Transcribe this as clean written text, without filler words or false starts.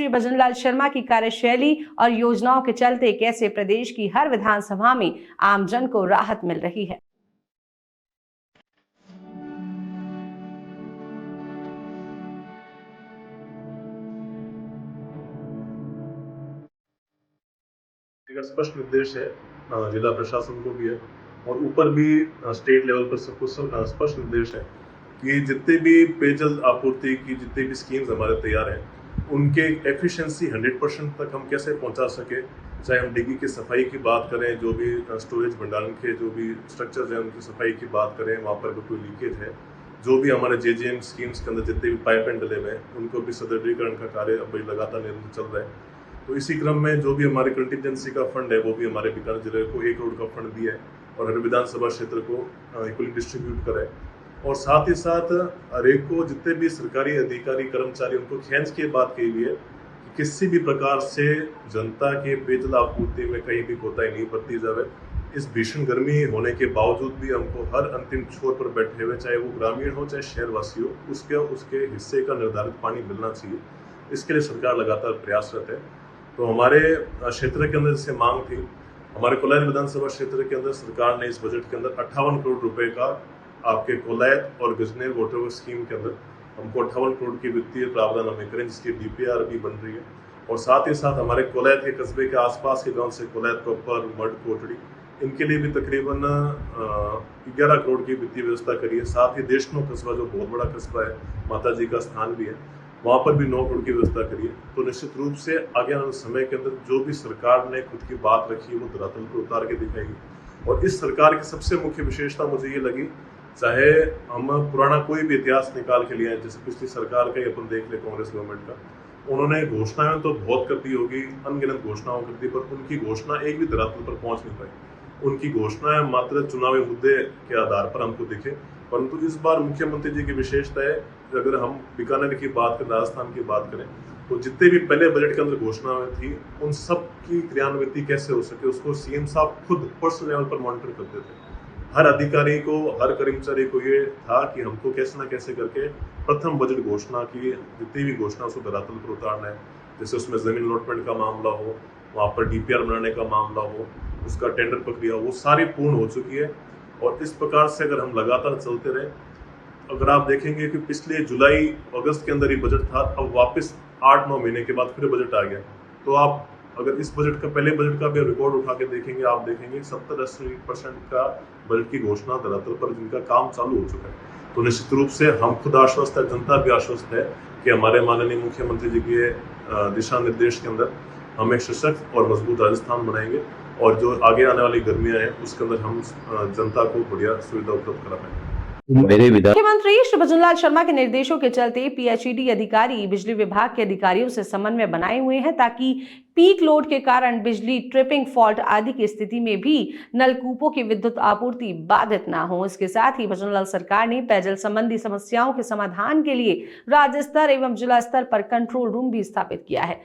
श्री भजनलाल शर्मा की कार्यशैली और योजनाओं के चलते कैसे प्रदेश की हर विधानसभा में आमजन को राहत मिल रही है। एक स्पष्ट निर्देश है जिला प्रशासन को भी है और ऊपर भी स्टेट लेवल पर सबको स्पष्ट निर्देश है कि जितने भी पेयजल आपूर्ति की जितने भी स्कीम्स हमारे तैयार हैं उनके एफिशिएंसी 100% तक हम कैसे पहुंचा सके, चाहे हम डिग्गी की सफाई की बात करें, जो भी स्टोरेज भंडारण के जो भी स्ट्रक्चर्स हैं उनकी सफाई की बात करें, वहाँ पर कोई लीकेज है, जो भी हमारे जेजेएम स्कीम्स के अंदर जितने भी पाइप एंड डले हुए हैं उनको भी सुदृढ़ीकरण का कार्य अब लगातार निरंतर चल रहा है। तो इसी क्रम में जो भी हमारे कंटिजेंसी का फंड है वो भी हमारे बीकानेर जिले को 1 करोड़ का फंड दिया है और हर विधानसभा क्षेत्र को इक्वली डिस्ट्रीब्यूट करा है। और साथ ही साथ हर एक को जितने भी सरकारी अधिकारी कर्मचारी उनको खींच के बात कही हुई है कि किसी भी प्रकार से जनता के पेयजल आपूर्ति में कहीं भी कोताही नहीं बरती जाए। इस भीषण गर्मी होने के बावजूद भी हमको हर अंतिम छोर पर बैठे हुए, चाहे वो ग्रामीण हो चाहे शहरवासी हो, उसके हिस्से का निर्धारित पानी मिलना चाहिए। इसके लिए सरकार लगातार प्रयासरत है। तो हमारे क्षेत्र के अंदर जैसे मांग थी, हमारे कोलायत विधानसभा क्षेत्र के अंदर सरकार ने इस बजट के अंदर 58 करोड़ रुपए का आपके कोलायत और गजनेर वाटर वर्क स्कीम के अंदर हमको 58 करोड़ की वित्तीय प्रावधान हमें करें, जिसकी डीपीआर भी बन रही है। और साथ ही साथ हमारे कोलायत के कस्बे के आसपास के गांव से कोलायत कोपर मड कोटड़ी इनके लिए भी तकरीबन 11 करोड़ की वित्तीय व्यवस्था करी है। साथ ही देशनो कस्बा जो बहुत बड़ा कस्बा है, माता जी का स्थान भी है, वहाँ पर भी 9 करोड़ की व्यवस्था करी है। तो निश्चित रूप से आगे आने वाले समय के अंदर जो भी सरकार ने खुद की बात रखी है वो धरातल पर उतार के दिखाएगी। और इस सरकार की सबसे मुख्य विशेषता मुझे ये लगी, चाहे हम पुराना कोई भी इतिहास निकाल के लिया है, जैसे पिछली सरकार का ही अपन देख ले कांग्रेस गवर्नमेंट का, उन्होंने घोषणाएं तो बहुत कर दी होगी, अनगिनत घोषणाओं कर दी, पर उनकी घोषणा एक भी धरातल पर पहुंच नहीं पाई। उनकी घोषणाएं मात्र चुनावी मुद्दे के आधार पर हमको दिखे। परंतु इस बार मुख्यमंत्री जी की विशेषता है, अगर हम बीकानेर की बात करें, राजस्थान की बात करें, तो जितने भी पहले बजट के अंदर घोषणाएं थी उन सब की क्रियान्विति कैसे हो सके उसको सीएम साहब खुद पर्सनल लेवल पर मॉनिटर करते थे। हर अधिकारी को, हर कर्मचारी को ये था कि हमको कैसे ना कैसे करके प्रथम बजट घोषणा की जितनी भी घोषणा उसको धरातल पर उतारना है। जैसे उसमें जमीन अलॉटमेंट का मामला हो, वहाँ पर डीपीआर बनाने का मामला हो, उसका टेंडर प्रक्रिया, वो सारी पूर्ण हो चुकी है। और इस प्रकार से अगर हम लगातार चलते रहे, अगर आप देखेंगे कि पिछले जुलाई अगस्त के अंदर ही बजट था, अब वापस 8-9 महीने के बाद फिर बजट आ गया। तो आप अगर इस बजट का, पहले बजट का भी रिकॉर्ड उठा के देखेंगे, आप देखेंगे 70-80% का बजट की घोषणा धरातल पर जिनका काम चालू हो चुका है। तो निश्चित रूप से हम खुद आश्वस्त है, जनता भी आश्वस्त है कि हमारे माननीय मुख्यमंत्री जी के दिशा निर्देश के अंदर हम एक सशक्त और मजबूत राजस्थान बनाएंगे और जो आगे आने वाली गर्मियां हैं उसके अंदर हम जनता को बढ़िया सुविधा उपलब्ध करा पाएंगे। मुख्यमंत्री श्री भजनलाल शर्मा के निर्देशों के चलते पीएचईडी अधिकारी बिजली विभाग के अधिकारियों से समन्वय बनाए हुए हैं ताकि पीक लोड के कारण बिजली ट्रिपिंग फॉल्ट आदि की स्थिति में भी नलकूपों की विद्युत आपूर्ति बाधित ना हो। इसके साथ ही भजनलाल सरकार ने पेयजल संबंधी समस्याओं के समाधान के लिए राज्य स्तर एवं जिला स्तर पर कंट्रोल रूम भी स्थापित किया है।